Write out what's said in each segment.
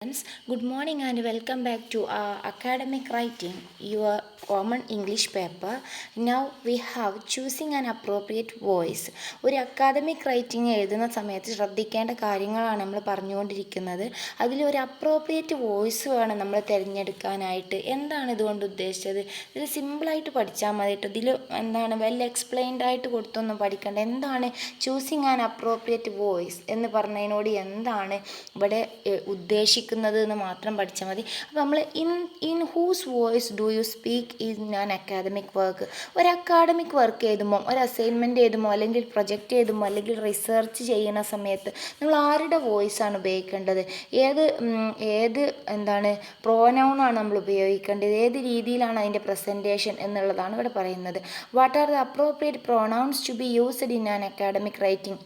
Good morning and welcome back to our academic writing, your common English paper. Now we have choosing an appropriate voice. ഒരു academic writing എഴുതുന്ന സമയത്ത് ശ്രദ്ധിക്കേണ്ട കാര്യങ്ങളാണ് നമ്മൾ പറഞ്ഞുകൊണ്ടിരിക്കുന്നത്. അതിലൊരു അപ്രോപ്രിയേറ്റ് വോയിസ് വേണം നമ്മൾ തിരഞ്ഞെടുക്കാനായിട്ട്. എന്താണ് ഇതുകൊണ്ട് ഉദ്ദേശിച്ചത്? ഇതിൽ സിമ്പിളായിട്ട് പഠിച്ചാൽ മതി കേട്ടോ. ഇതിൽ എന്താണ് വെൽ എക്സ്പ്ലെയിൻഡ് ആയിട്ട് കൊടുത്തൊന്നും പഠിക്കേണ്ട. എന്താണ് ചൂസിങ് ആൻ അപ്രോപ്രിയേറ്റ് വോയിസ് എന്ന് പറഞ്ഞതിനോട് എന്താണ് ഇവിടെ ഉദ്ദേശിക്കുന്നത് എന്ന് മാത്രം പഠിച്ചാൽ മതി. അപ്പോൾ നമ്മൾ in whose voice do you speak in an academic work. ഒരു അക്കാദമിക് വർക്ക് എഴുതുമ്പോൾ, ഒരു അസൈൻമെൻറ്റ് എഴുതുമ്പോൾ, അല്ലെങ്കിൽ പ്രൊജക്റ്റ് എഴുതുമ്പോൾ, അല്ലെങ്കിൽ റിസർച്ച് ചെയ്യുന്ന സമയത്ത് നമ്മൾ ആരുടെ വോയിസാണ് ഉപയോഗിക്കേണ്ടത്? ഏത് പ്രോനൗണാണ് നമ്മൾ ഉപയോഗിക്കേണ്ടത്? ഏത് രീതിയിലാണ് അതിൻ്റെ പ്രസൻറ്റേഷൻ എന്നുള്ളതാണ് ഇവിടെ പറയുന്നത്. What are the appropriate pronouns to be used in an academic writing.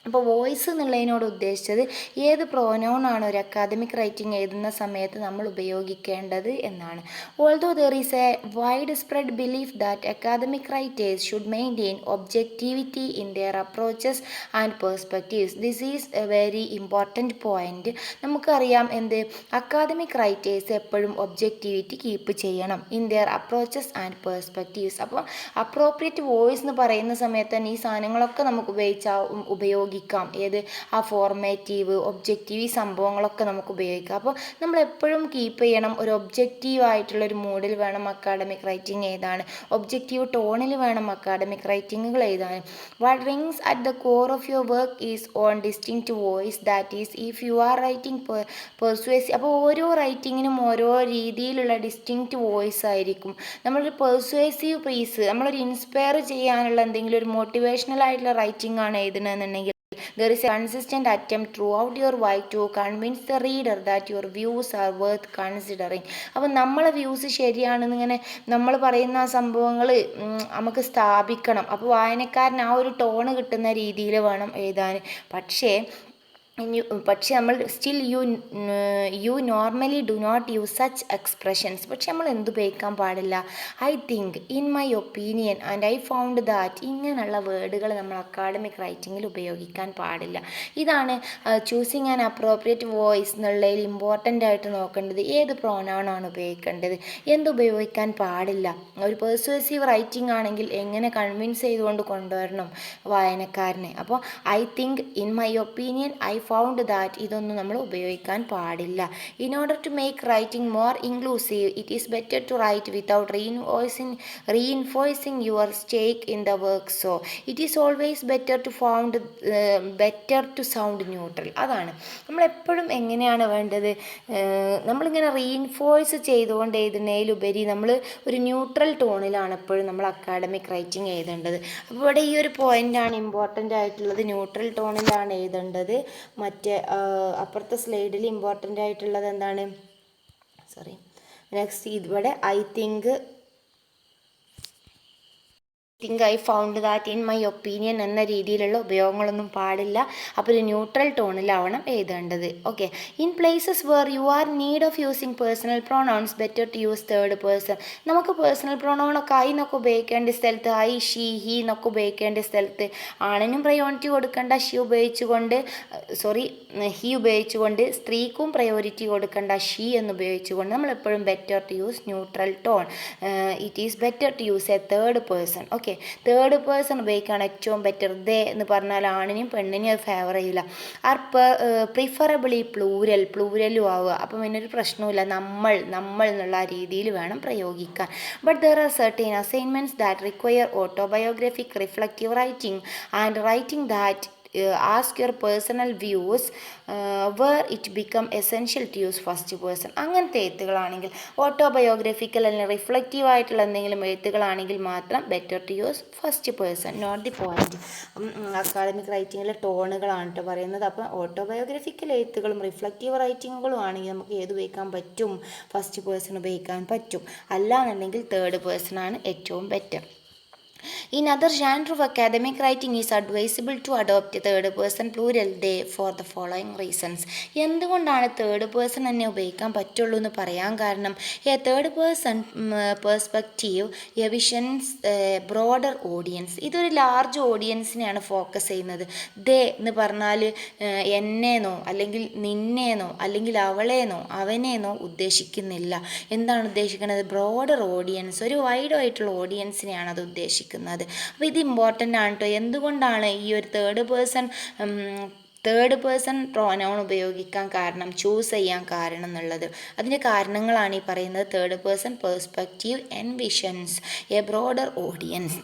അപ്പോൾ വോയിസ് എന്നുള്ളതിനോട് ഉദ്ദേശിച്ചത് ഏത് പ്രോനൗണാണ് ഒരു അക്കാദമിക് റൈറ്റിംഗ് എഴുതുന്ന സമയത്ത് നമ്മൾ ഉപയോഗിക്കേണ്ടത് എന്നാണ്. Although there is a wide spread belief that academic writers should maintain objectivity in their approaches and perspectives. This is a very important point. നമുക്കറിയാം അക്കാദമിക് റൈറ്റേഴ്സ് എപ്പോഴും ഒബ്ജക്റ്റിവിറ്റി കീപ്പ് ചെയ്യണം in their approaches and perspectives. അപ്പോൾ appropriate voice എന്ന് പറയുന്ന സമയത്ത് തന്നെ ഈ സാധനങ്ങളൊക്കെ നമുക്ക് ഉപയോഗിക്കാം. ആ ഫോർമേറ്റീവ്, ഒബ്ജക്റ്റീവ്, ഈ സംഭവങ്ങളൊക്കെ നമുക്ക് ഉപയോഗിക്കാം. അപ്പോൾ നമ്മൾ എപ്പോഴും കീപ്പ് ചെയ്യണം ഒരു ഒബ്ജക്റ്റീവ് ആയിട്ടുള്ളൊരു മൂഡിൽ വേണം അക്കാഡമിക് റൈറ്റിംഗ് എഴുതാൻ. ഒബ്ജക്റ്റീവ് ടോണിൽ വേണം അക്കാഡമിക് റൈറ്റിങ്ങുകൾ എഴുതാൻ. What rings at the core of your work is on distinct voice. That is if you are writing persuasive. അപ്പോൾ ഓരോ റൈറ്റിങ്ങിനും ഓരോ രീതിയിലുള്ള ഡിസ്റ്റിങ്ക്റ്റ് വോയിസ് ആയിരിക്കും. നമ്മളൊരു പെർസ്വേസീവ് പീസ്, നമ്മളൊരു ഇൻസ്പയർ ചെയ്യാനുള്ള എന്തെങ്കിലും ഒരു മോട്ടിവേഷണൽ ആയിട്ടുള്ള റൈറ്റിംഗ് ആണ് എഴുതുന്നതെന്നുണ്ടെങ്കിൽ there is a consistent attempt throughout your work to convince the reader that your views are worth considering. അപ്പോൾ നമ്മളെ വ്യൂസ് ശരിയാണെന്ന് ഇങ്ങനെ നമ്മൾ പറയുന്ന ആ സംഭവങ്ങൾ നമുക്ക് സ്ഥാപിക്കണം. അപ്പോൾ വായനക്കാരൻ ആ ഒരു ടോണ് കിട്ടുന്ന രീതിയിൽ വേണം എഴുതാൻ. പക്ഷേ നമ്മൾ still you normally do not use such expressions. പക്ഷെ നമ്മൾ എന്തുപയോഗിക്കാൻ പാടില്ല? I think, in my opinion, and I found that. ഇങ്ങനെയുള്ള വേർഡുകൾ നമ്മൾ അക്കാഡമിക് റൈറ്റിങ്ങിൽ ഉപയോഗിക്കാൻ പാടില്ല. ഇതാണ് ചൂസിങ് ആൻ അപ്രോപ്രിയേറ്റ് വോയിസ് എന്നുള്ളതിൽ ഇമ്പോർട്ടൻ്റ് ആയിട്ട് നോക്കേണ്ടത്. ഏത് പ്രോനൗണാണ് ഉപയോഗിക്കേണ്ടത്, എന്തുപയോഗിക്കാൻ പാടില്ല. ഒരു പെർസ്വേസീവ് റൈറ്റിംഗ് ആണെങ്കിൽ എങ്ങനെ കൺവിൻസ് ചെയ്തുകൊണ്ട് കൊണ്ടുവരണം വായനക്കാരനെ. അപ്പോൾ I think, in my opinion, I found that, ഇതൊന്നും നമ്മൾ ഉപയോഗിക്കാൻ പാടില്ല. In order to make writing more inclusive it is better to write without reinforcing your stake in the work. So it is always better to sound neutral. അതാണ് നമ്മളെപ്പോഴും എങ്ങനെയാണ് വേണ്ടത്? നമ്മളിങ്ങനെ reinforce ചെയ്തുകൊണ്ട് എഴുതുന്നതിലുപരി നമ്മൾ ഒരു ന്യൂട്രൽ ടോണിലാണ് എപ്പോഴും നമ്മൾ അക്കാഡമിക് റൈറ്റിംഗ് എഴുതേണ്ടത്. അപ്പോൾ ഇവിടെ ഈ ഒരു പോയിൻ്റാണ് ഇമ്പോർട്ടൻ്റ് ആയിട്ടുള്ളത്. ന്യൂട്രൽ ടോണിലാണ് എഴുതേണ്ടത്. മറ്റേ അപ്പുറത്തെ സ്ലൈഡിൽ ഇമ്പോർട്ടൻ്റ് ആയിട്ടുള്ളത് എന്താണ്? നെക്സ്റ്റ് ഇവിടെ I think I found that, in my opinion എന്ന രീതിയിലുള്ള ഉപയോഗങ്ങളൊന്നും പാടില്ല. അപ്പോൾ ഒരു ന്യൂട്രൽ ടോണിലാവണം എഴുതേണ്ടത്. Okay. In places where you are need of using personal pronouns better to use third person. നമുക്ക് പേഴ്സണൽ പ്രൊനൗണൊക്കെ ഐ എന്നൊക്കെ ഉപയോഗിക്കേണ്ട സ്ഥലത്ത് ഐ, ഷീ, ഹി എന്നൊക്കെ ഉപയോഗിക്കേണ്ട സ്ഥലത്ത് ആണിനും പ്രയോറിറ്റി കൊടുക്കേണ്ട ഹി ഉപയോഗിച്ചുകൊണ്ട്, സ്ത്രീക്കും പ്രയോറിറ്റി കൊടുക്കേണ്ട ഷീ എന്ന് ഉപയോഗിച്ചുകൊണ്ട് നമ്മളെപ്പോഴും better to use neutral tone. It is better to use a third person. Okay. Third person ഉപയോഗിക്കുകയാണ് ഏറ്റവും ബെറ്റർ. ദേ എന്ന് പറഞ്ഞാൽ ആണിനും പെണ്ണിനും അത് ഫേവർ ചെയ്യില്ല. ആർ പ്രിഫറബിളി പ്ലൂരലും ആവുക. അപ്പം പിന്നൊരു പ്രശ്നവുമില്ല. നമ്മൾ എന്നുള്ള രീതിയിൽ വേണം പ്രയോഗിക്കാൻ. But there are certain assignments that require autobiographic reflective writing and writing that ask your personal views where it become essential to use first person. അങ്ങനത്തെ എഴുത്തുകളാണെങ്കിൽ, ഓട്ടോബയോഗ്രഫിക്കൽ അല്ലെങ്കിൽ റിഫ്ലക്റ്റീവ് ആയിട്ടുള്ള എന്തെങ്കിലും എഴുത്തുകളാണെങ്കിൽ മാത്രം better to use first person, note the point. Academic റൈറ്റിങ്ങിലെ ടോണുകളാണ് കേട്ടോ പറയുന്നത്. അപ്പം ഓട്ടോബയോഗ്രഫിക്കൽ എഴുത്തുകളും റിഫ്ലക്റ്റീവ് റൈറ്റിങ്ങുകളും ആണെങ്കിൽ നമുക്ക് ഏത് ഉപയോഗിക്കാൻ പറ്റും? ഫസ്റ്റ് പേഴ്സൺ ഉപയോഗിക്കാൻ പറ്റും. അല്ലാന്നുണ്ടെങ്കിൽ തേർഡ് പേഴ്സൺ ആണ് ഏറ്റവും better. In other genre of academic writing is advisable to adopt third person plural they for the following reasons. എന്തുകൊണ്ടാണ് തേർഡ് പേഴ്സൺ തന്നെ ഉപയോഗിക്കാൻ പറ്റുള്ളൂ എന്ന് പറയാൻ കാരണം A third person perspective A visions broader audience. ഇതൊരു ലാർജ് ഓഡിയൻസിനെയാണ് ഫോക്കസ് ചെയ്യുന്നത്. ദേ എന്ന് പറഞ്ഞാൽ എന്നേന്നോ അല്ലെങ്കിൽ നിന്നേന്നോ അല്ലെങ്കിൽ അവളേന്നോ അവനേന്നോ ഉദ്ദേശിക്കുന്നില്ല. എന്താണ് ഉദ്ദേശിക്കുന്നത്? ബ്രോഡർ ഓഡിയൻസ്, ഒരു വൈഡ് ആയിട്ടുള്ള ഓഡിയൻസിനെയാണ് അത് ഉദ്ദേശിക്കുന്നത്. അപ്പോൾ ഇത് ഇമ്പോർട്ടൻ്റ് ആണ് കേട്ടോ. എന്തുകൊണ്ടാണ് ഈ ഒരു തേർഡ് പേഴ്സൺ പ്രോനൗൺ ഉപയോഗിക്കാൻ കാരണം, ചൂസ് ചെയ്യാൻ കാരണം എന്നുള്ളത്, അതിൻ്റെ കാരണങ്ങളാണ് ഈ പറയുന്നത്. Third person perspective envisions a broader audience.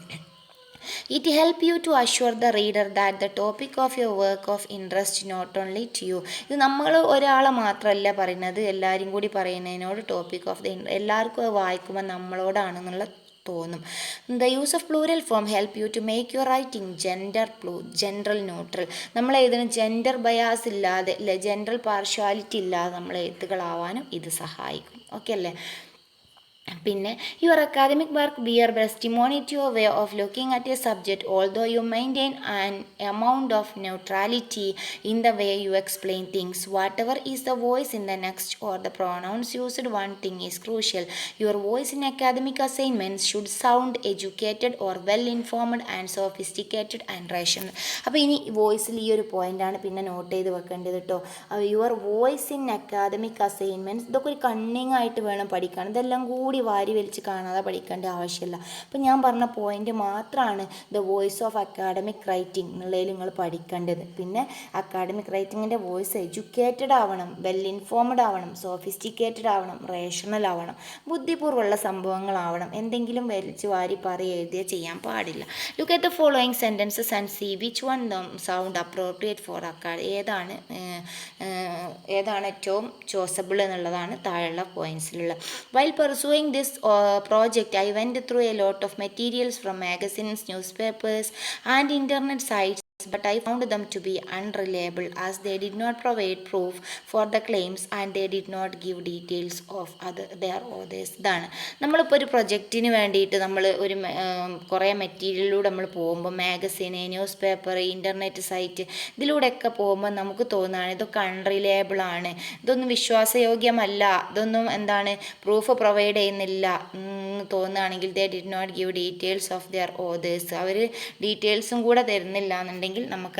It help you to assure the reader that the topic of your work of interest not only to you. ഇത് നമ്മൾ ഒരാളെ മാത്രമല്ല പറയുന്നത്, എല്ലാവരും കൂടി പറയുന്നതിനോട് ടോപ്പിക് ഓഫ് ദ എല്ലാവർക്കും അത് വായിക്കുമ്പോൾ നമ്മളോടാണെന്നുള്ള തോന്നും. The use of plural form help you to make your writing general neutral. നമ്മൾ എഴുതുന്ന ജെൻഡർ ബയാസ് ഇല്ലാതെ അല്ലെ, ജെൻഡർ പാർഷ്വാലിറ്റി ഇല്ലാതെ നമ്മൾ എഴുത്തുകളാവാനും ഇത് സഹായിക്കും. ഓക്കെ അല്ലേ? പിന്നെ your academic work bear testimony to your way of looking at a subject although you maintain an amount of neutrality in the way you explain things. Whatever is the voice in the next or the pronouns used, one thing is crucial. Your voice in academic assignments should sound educated or well informed and sophisticated and rational. അപ്പോൾ ഇനി വോയിസിൽ ഈ ഒരു പോയിൻ്റാണ് പിന്നെ not ചെയ്ത് വെക്കേണ്ടത് കേട്ടോ. Your voice in academic assignments, ഇതൊക്കെ ഒരു കണ്ണിങ് ആയിട്ട് വേണം പഠിക്കാൻ. ഇതെല്ലാം കൂടി വാരി വലിച്ച് കാണാതെ പഠിക്കേണ്ട ആവശ്യമില്ല. അപ്പം ഞാൻ പറഞ്ഞ പോയിന്റ് മാത്രമാണ് the voice of academic writing എന്നുള്ളതിൽ നിങ്ങൾ പഠിക്കേണ്ടത്. പിന്നെ അക്കാഡമിക് റൈറ്റിങ്ങിൻ്റെ വോയിസ് എഡ്യൂക്കേറ്റഡ് ആവണം, വെൽ ഇൻഫോംഡ് ആവണം, സോഫിസ്റ്റിക്കേറ്റഡ് ആവണം, റേഷണൽ ആവണം, ബുദ്ധിപൂർവ്വമുള്ള സംഭവങ്ങളാവണം. എന്തെങ്കിലും വലിച്ച് വാരി എഴുതിയ ചെയ്യാൻ പാടില്ല. Look at the following sentences and see which one sound appropriate for ഏതാണ് ഏറ്റവും ചോസബിൾ എന്നുള്ളതാണ് താഴെയുള്ള പോയിൻറ്റ്സിലുള്ള. While pursuing this project, I went through a lot of materials from magazines, newspapers, and internet sites, but I found them to be unreliable as they did not provide proof for the claims and they did not give details of their authors. ഇതാണ് നമ്മളിപ്പോൾ ഒരു പ്രൊജക്റ്റിന് വേണ്ടിയിട്ട് നമ്മൾ ഒരു കുറേ മെറ്റീരിയലിലൂടെ നമ്മൾ പോകുമ്പോൾ മാഗസിന്, news paper, internet site, ഇതിലൂടെയൊക്കെ പോകുമ്പോൾ നമുക്ക് തോന്നുകയാണ് ഇതൊക്കെ അൺറിലയബിൾ ആണ്, ഇതൊന്നും വിശ്വാസയോഗ്യമല്ല, ഇതൊന്നും പ്രൂഫ് പ്രൊവൈഡ് ചെയ്യുന്നില്ല എന്ന് തോന്നുകയാണെങ്കിൽ they did not give details of their authors, അവർ ഡീറ്റെയിൽസും കൂടെ തരുന്നില്ല എന്നുണ്ടെങ്കിൽ നമുക്ക്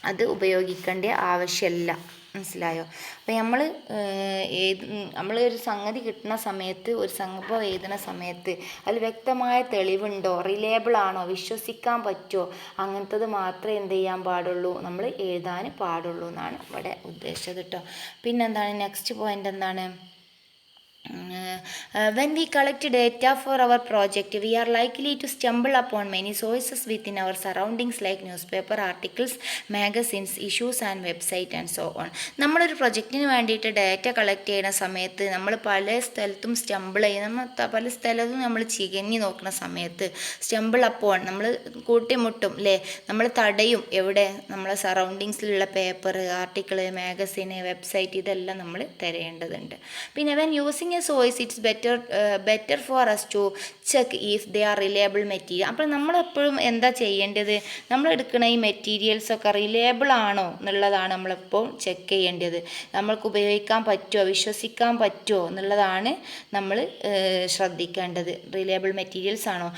അത് ഉപയോഗിക്കേണ്ട ആവശ്യമില്ല. മനസ്സിലായോ? അപ്പോൾ നമ്മൾ ഒരു സംഗതി കിട്ടുന്ന സമയത്ത്, ഒരു സംഭവം എഴുതുന്ന സമയത്ത് അതിൽ വ്യക്തമായ തെളിവുണ്ടോ, റിലയബിൾ ആണോ, വിശ്വസിക്കാൻ പറ്റുമോ, അങ്ങനത്തത് മാത്രമേ എന്ത് ചെയ്യാൻ പാടുള്ളൂ, നമ്മൾ എഴുതാൻ പാടുള്ളൂ എന്നാണ് ഇവിടെ ഉദ്ദേശിച്ചത് കേട്ടോ. പിന്നെന്താണ് നെക്സ്റ്റ് പോയിൻ്റ് എന്താണ്? When we collect data for our project, we are likely to stumble upon many sources within our surroundings like newspaper articles, magazines, issues and website and so on. നമ്മളൊരു പ്രൊജക്റ്റിന് വേണ്ടിയിട്ട് ഡാറ്റ കളക്ട് ചെയ്യുന്ന സമയത്ത് നമ്മൾ പല സ്ഥലത്തും പല സ്ഥലത്തും നമ്മൾ ചികഞ്ഞ് നോക്കുന്ന സമയത്ത് സ്റ്റംബിൾ അപ്പോൺ, നമ്മൾ കൂട്ടിമുട്ടും അല്ലേ, നമ്മൾ തടയും. എവിടെ? നമ്മളെ സറൗണ്ടിങ്സിലുള്ള പേപ്പർ, ആർട്ടിക്കിൾ, മാഗസിന്, വെബ്സൈറ്റ്, ഇതെല്ലാം നമ്മൾ തിരയേണ്ടതുണ്ട്. പിന്നെ when using a source it's better for us to check if they are reliable material. അപ്പോൾ നമ്മളെപ്പോഴും എന്താ ചെയ്യേണ്ടത്? നമ്മൾ എടുക്കുന്ന ഈ മെറ്റീരിയൽസൊക്കെ റിലയബിൾ ആണോ എന്നുള്ളതാണ് നമ്മളെപ്പോൾ ചെക്ക് ചെയ്യേണ്ടത്. നമ്മൾക്ക് ഉപയോഗിക്കാൻ പറ്റുമോ, വിശ്വസിക്കാൻ പറ്റുമോ എന്നുള്ളതാണ് നമ്മൾ ശ്രദ്ധിക്കേണ്ടത്. റിലയബിൾ മെറ്റീരിയൽസ് ആണോ?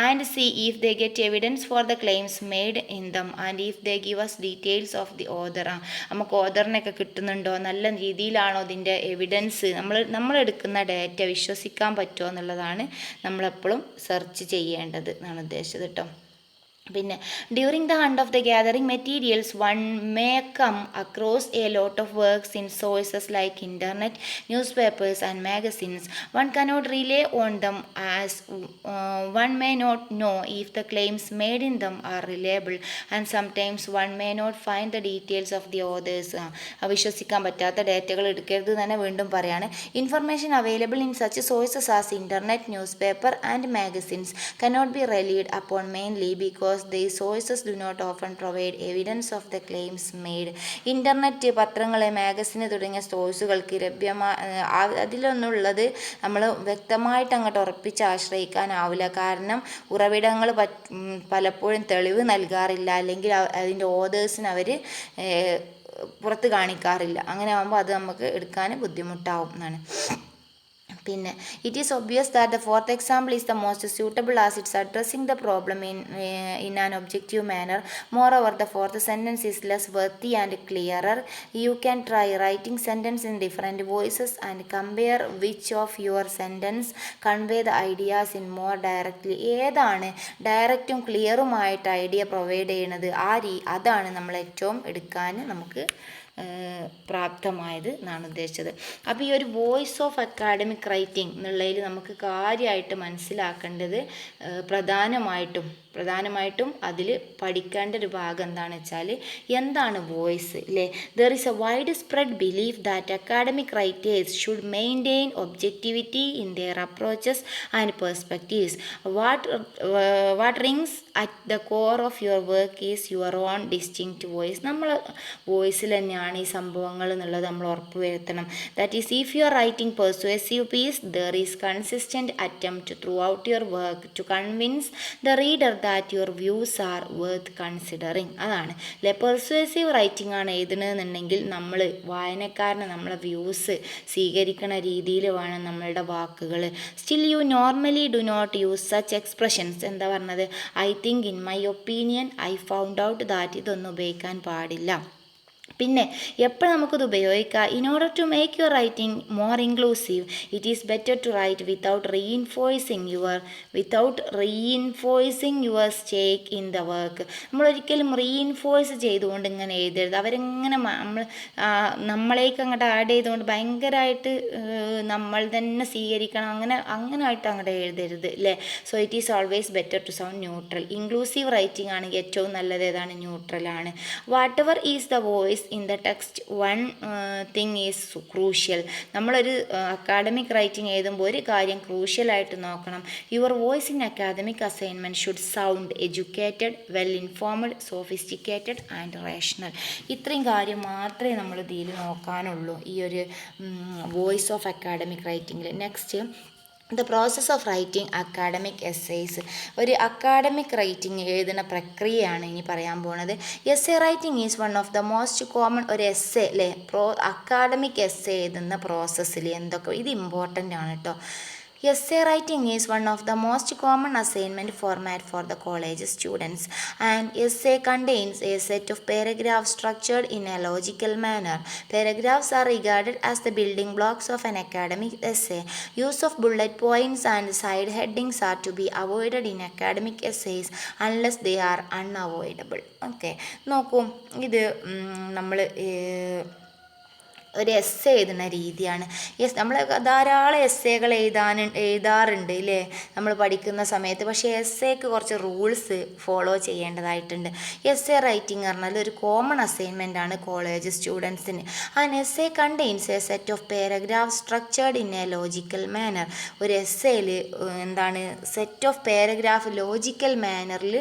And see if they get evidence for the claims made in them and if they give us details of the author. നമുക്ക് ഓതറിനൊക്കെ കിട്ടുന്നുണ്ടോ, നല്ല രീതിയിലാണോ ഇതിൻ്റെ എവിഡൻസ്, നമ്മൾ എടുക്കുന്ന ഡാറ്റ വിശ്വസിക്കാൻ പറ്റുമോ എന്നുള്ളതാണ് നമ്മളെപ്പോഴും സെർച്ച് ചെയ്യേണ്ടത് എന്നാണ് ഉദ്ദേശിച്ചത് കേട്ടോ. പിന്നെ during the hunt of the gathering materials one may come across a lot of works in sources like internet, newspapers and magazines. One cannot rely on them as one may not know if the claims made in them are reliable and sometimes one may not find the details of the authors. വിശ്വസിക്കാൻ പറ്റാത്ത ഡാറ്റകൾ എടുക്കരുത് തന്നെ വീണ്ടും പറയാണ്. Information available in such sources as internet, news paper and magazines cannot be relied upon mainly because because these sources do not often provide evidence of the claims made. Internet, പത്രങ്ങൾ, മാഗസിന് തുടങ്ങിയ സോഴ്സുകൾക്ക് അതിലൊന്നുള്ളത് നമ്മൾ വ്യക്തമായിട്ട് അങ്ങോട്ട് ഉറപ്പിച്ച് ആശ്രയിക്കാനാവില്ല. കാരണം ഉറവിടങ്ങൾ പലപ്പോഴും തെളിവ് നൽകാറില്ല, അല്ലെങ്കിൽ അതിൻ്റെ ഓതേഴ്സിന് അവർ പുറത്ത് കാണിക്കാറില്ല. അങ്ങനെ ആകുമ്പോൾ അത് നമുക്ക് എടുക്കാൻ ബുദ്ധിമുട്ടാവും എന്നാണ്. പിന്നെ it is obvious that the fourth example is the most suitable as it's addressing the problem in an objective manner. Moreover the fourth sentence is less wordy and clearer. You can try writing sentence in different voices and compare which of your sentence convey the ideas in more directly. ഏതാണ് ഡയറക്റ്റും ക്ലിയറുമായിട്ട് idea provide ചെയ്യുന്നത്, അതാണ് നമ്മൾ ഏറ്റവും എടുക്കാൻ നമുക്ക് പ്രാപ്തമായത് എന്നാണ് ഉദ്ദേശിച്ചത്. അപ്പോൾ ഈ ഒരു വോയിസ് ഓഫ് അക്കാഡമിക് റൈറ്റിംഗ് എന്നുള്ളതിൽ നമുക്ക് കാര്യമായിട്ട് മനസ്സിലാക്കേണ്ടത് പ്രധാനമായിട്ടും അതിൽ പഠിക്കേണ്ട ഒരു ഭാഗം എന്താണെന്ന് വെച്ചാൽ, എന്താണ് വോയിസ് അല്ലേ. There is a wide spread belief that academic writers should maintain objectivity in their approaches and perspectives. What rings at the core of your work is your own distinct voice. നമ്മൾ വോയിസിൽ തന്നെയാണ് ഈ സംഭവങ്ങൾ എന്നുള്ളത് നമ്മൾ ഉറപ്പ് വരുത്തണം. That is if you are writing persuasive piece, there is consistent attempt throughout your work to convince the reader that your views are worth considering. അതാണ് അല്ലെ, പെർസ്വേസീവ് റൈറ്റിംഗ് ആണ് എഴുതണമെന്നുണ്ടെങ്കിൽ നമ്മൾ വായനക്കാരനെ നമ്മളെ വ്യൂസ് സ്വീകരിക്കണ രീതിയിൽ വേണം നമ്മളുടെ വാക്കുകൾ. Still you normally do not use such expressions. എന്താ പറഞ്ഞത്, I think, in my opinion, I found out that. ഇതൊന്നും ഉപയോഗിക്കാൻ പാടില്ല. പിന്നെ എപ്പോൾ നമുക്കത് ഉപയോഗിക്കാം, in order to make your writing more inclusive it is better to write without reinforcing your stake in the work. നമ്മളൊരിക്കലും റീഇൻഫോഴ്സ് ചെയ്തുകൊണ്ട് ഇങ്ങനെ എഴുതരുത്. അവരെങ്ങനെ നമ്മളേക്ക് അങ്ങോട്ട് ആഡ് ചെയ്തുകൊണ്ട് ഭയങ്കരമായിട്ട് നമ്മൾ തന്നെ സ്വീകരിക്കണം, അങ്ങനെയായിട്ട് അങ്ങോട്ട് എഴുതരുത് അല്ലേ. So it is always better to sound neutral. Inclusive writing ആണെങ്കിൽ ഏറ്റവും നല്ലത് ഏതാണ്, ന്യൂട്രലാണ്. Whatever is the voice in the text, one thing is crucial. നമ്മളൊരു അക്കാഡമിക് റൈറ്റിംഗ് എഴുതുമ്പോൾ ഒരു കാര്യം ക്രൂഷ്യലായിട്ട് നോക്കണം. Your voice in academic assignment should sound educated, well informed, sophisticated and rational. ഇത്രയും കാര്യം മാത്രമേ നമ്മൾ ഇതിൽ നോക്കാനുള്ളൂ ഈ ഒരു വോയിസ് ഓഫ് അക്കാഡമിക് റൈറ്റിങ്ങിൽ. Next, the process of writing academic എസ്സേയ്സ്. ഒരു അക്കാഡമിക് റൈറ്റിംഗ് എഴുതുന്ന പ്രക്രിയയാണ് ഇനി പറയാൻ പോണത്. Essay writing is one of the most common. ഒരു എസ്സേ അല്ലേ, അക്കാഡമിക് എസ്സേ എഴുതുന്ന പ്രോസസ്സിൽ എന്തൊക്കെ, ഇത് ഇമ്പോർട്ടൻ്റ് ആണ് കേട്ടോ. Essay writing is one of the most common assignment format for the college students. An essay contains a set of paragraphs structured in a logical manner. Paragraphs are regarded as the building blocks of an academic essay. Use of bullet points and side headings are to be avoided in academic essays unless they are unavoidable. Okay, നോക്കൂ, ഇത് നമ്മൾ ഒരു essay എഴുതുന്ന രീതിയാണ്. നമ്മൾ ധാരാളം എസ്സേകൾ എഴുതാറുണ്ട് ഇല്ലേ നമ്മൾ പഠിക്കുന്ന സമയത്ത്. പക്ഷേ എസ്സേക്ക് കുറച്ച് റൂൾസ് ഫോളോ ചെയ്യേണ്ടതായിട്ടുണ്ട്. എസ്സേ റൈറ്റിംഗ് പറഞ്ഞാൽ ഒരു കോമൺ അസൈൻമെൻ്റ് ആണ് കോളേജ് സ്റ്റുഡൻസിന്. An essay contains a set of paragraph structured in a logical manner. ഒരു എസ്സേയിൽ എന്താണ്, സെറ്റ് ഓഫ് പാരഗ്രാഫ് ലോജിക്കൽ മാനറിൽ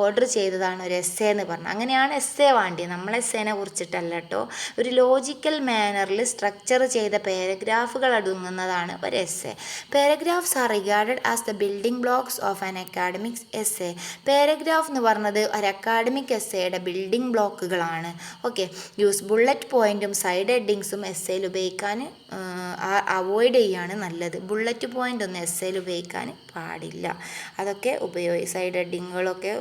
ഓർഡർ ചെയ്തതാണ് ഒരു എസ്സേ എന്ന് പറഞ്ഞാൽ. അങ്ങനെയാണ് എസ്സേ വേണ്ടത്, നമ്മൾ എസ്സേനെ കുറിച്ചിട്ടല്ല കേട്ടോ. ഒരു ലോജിക്കൽ മാനറിൽ സ്ട്രക്ചർ ചെയ്ത പാരഗ്രാഫുകൾ അടങ്ങുന്നതാണ് ഒരു essay. Paragraphs are regarded as the building blocks of an academic essay. Paragraph എന്ന് പറഞ്ഞത് ഒരു അക്കാഡമിക് എസ്സേയുടെ ബിൽഡിംഗ് ബ്ലോക്കുകളാണ്. ഓക്കെ, യൂസ് ബുള്ളറ്റ് പോയിൻറ്റും സൈഡ് ഹെഡിങ്സും എസ്സേയിൽ ഉപയോഗിക്കാൻ അവോയ്ഡ് ചെയ്യുകയാണ് നല്ലത്. ബുള്ളറ്റ് പോയിൻ്റ് ഒന്നും എസ്സേയിൽ ഉപയോഗിക്കാൻ പാടില്ല. അതൊക്കെ സൈഡ് ഹെഡിങ്ങുകളൊക്കെ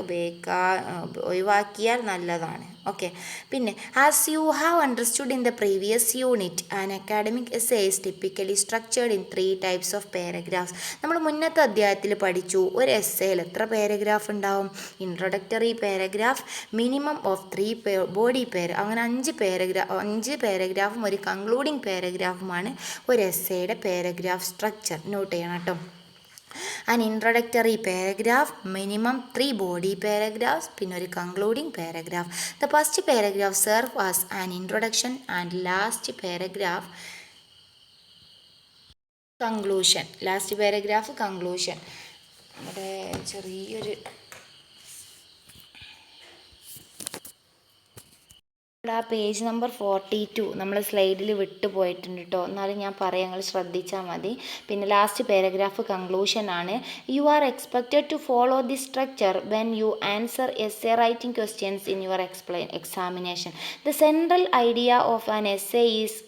ഒഴിവാക്കിയാൽ നല്ലതാണ്. ഓക്കെ, പിന്നെ as you have understood in the previous unit, an academic essay is typically structured in 3 types of paragraphs. നമ്മൾ മുന്നത്തെ അധ്യായത്തിൽ പഠിച്ചു ഒരു എസ്സേയിൽ എത്ര പാരഗ്രാഫ് ഉണ്ടാവും. Introductory paragraph, minimum of 3 body അങ്ങനെ 5 പാരഗ്രാഫും ഒരു കൺക്ലൂഡിങ് പാരഗ്രാഫുമാണ് ഒരു എസ്സേയുടെ പാരഗ്രാഫ് സ്ട്രക്ചർ. നോട്ട് ചെയ്യണം കേട്ടോ. An introductory paragraph, minimum 3 body paragraphs, പിന്നെ ഒരു concluding paragraph. The first paragraph serves as an introduction and last paragraph conclusion. നമ്മുടെ ചെറിയൊരു ആ പേജ് നമ്പർ 42 നമ്മൾ സ്ലൈഡിൽ വിട്ടു പോയിട്ടുണ്ട് കേട്ടോ. എന്നാലും ഞാൻ പറയാം, നിങ്ങൾ ശ്രദ്ധിച്ചാൽ മതി. പിന്നെ ലാസ്റ്റ് പാരഗ്രാഫ് കൺക്ലൂഷൻ ആണ്. You are expected to follow the structure when you answer essay writing questions in your examination. The central idea of an essay is